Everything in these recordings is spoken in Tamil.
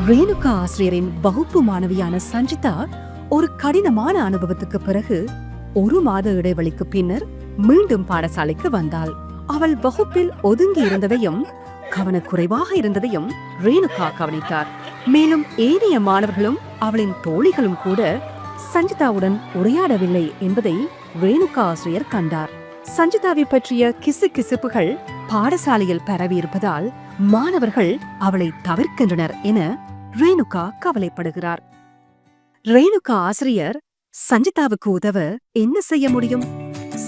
ரேணுகா ஆசிரியரின் வகுப்பு மாணவியான சஞ்சிதா ஒரு கடினமான அனுபவத்துக்கு பிறகு 1 மாத இடைவெளிக்கு பின்னர் மீண்டும் பாடசாலைக்கு வந்தாள். அவள் வகுப்பில் ஒதுங்கி இருந்ததையும் கவனக்குறைவாக இருந்ததையும் ரேணுகா கவனித்தார். மேலும் ஏனைய மாணவர்களும் அவளின் தோழிகளும் கூட சஞ்சிதாவுடன் உரையாடவில்லை என்பதை ரேணுகா ஆசிரியர் கண்டார். சஞ்சிதாவை பற்றிய கிசுகிசுப்புகள் பாடசாலையில் பரவியிருப்பதால் மாணவர்கள் அவளை தவிர்க்கின்றனர் என ரேணுகா கவலைப்படுகிறார். ரேணுகா ஆசிரியர் சஞ்சிதாவுக்கு உதவ என்ன செய்ய முடியும்?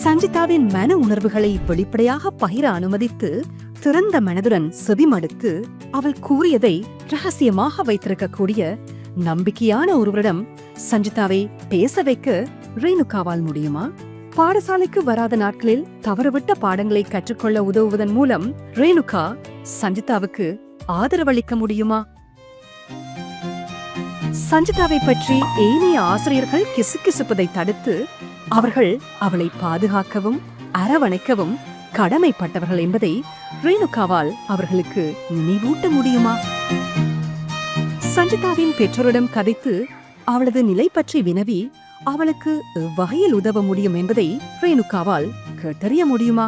சஞ்சிதாவின் மன உணர்வுகளை வெளிப்படையாக பகிர அனுமதித்து திறந்த மனதுடன் செவிமடுத்து அவள் கூறியதை ரகசியமாக வைத்திருக்கக்கூடிய நம்பிக்கையான ஒருவரிடம் சஞ்சிதாவை பேச வைக்க ரேணுகாவால் முடியுமா? பாடசாலைக்கு வராத நாட்களில் தவறுவிட்ட பாடங்களை கற்றுக்கொள்ள உதவுவதன் மூலம் ரேணுகா சஞ்சிதாவுக்கு ஆதரவளிக்க முடியுமா? சஞ்சிதாவை பற்றி ஏனைய ஆசிரியர்கள் கிசுகிசுப்பதை தடுத்து அவர்கள் அவளை பாதுகாக்கவும் அரவணைக்கவும் கடமைப்பட்டவர்கள் என்பதை ரேணுகாவால் அவர்களுக்கு நினைவூட்ட முடியுமா? சஞ்சிதாவின் பெற்றோரிடம் கதைத்து அவளது நிலை பற்றி வினவி அவளுக்கு எவ்வகையில் உதவ முடியும் என்பதை ரேணுகாவால் கேட்டறிய முடியுமா?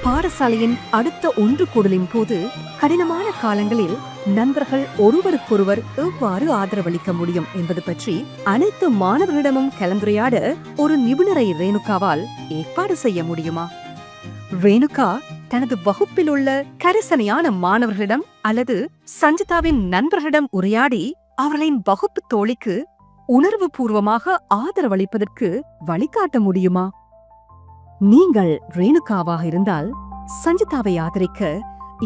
பாடசாலையின் அடுத்த ஒன்று கூடலின் போது கடினமான காலங்களில் நண்பர்கள் ஒருவருக்கொருவர் எவ்வாறு ஆதரவளிக்க முடியும் என்பது பற்றி அனைத்து மாணவர்களிடமும் கலந்துரையாட ஒரு நிபுணரை ரேணுகாவால் ஏற்பாடு செய்ய முடியுமா? ரேணுகா தனது வகுப்பில் உள்ள கரிசனையான மாணவர்களிடம் அல்லது சஞ்சிதாவின் நண்பர்களிடம் உரையாடி அவர்களின் வகுப்பு தோழிக்கு உணர்வு பூர்வமாக ஆதரவளிப்பதற்கு வழிகாட்ட முடியுமா? நீங்கள் ரேணுகாவாக இருந்தால் சஞ்சிதாவை ஆதரிக்க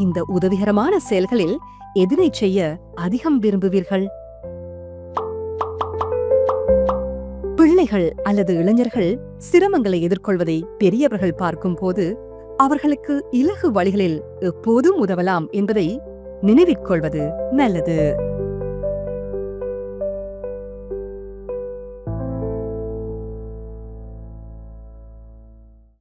இந்த உதவிகரமான செயல்களில் எதனை செய்ய அதிகம் விரும்புவீர்கள்? பிள்ளைகள் அல்லது இளைஞர்கள் சிரமங்களை எதிர்கொள்வதை பெரியவர்கள் பார்க்கும் போது அவர்களுக்கு இலகு வழிகளில் எப்போதும் உதவலாம் என்பதை நினைவிற்கொள்வது நல்லது.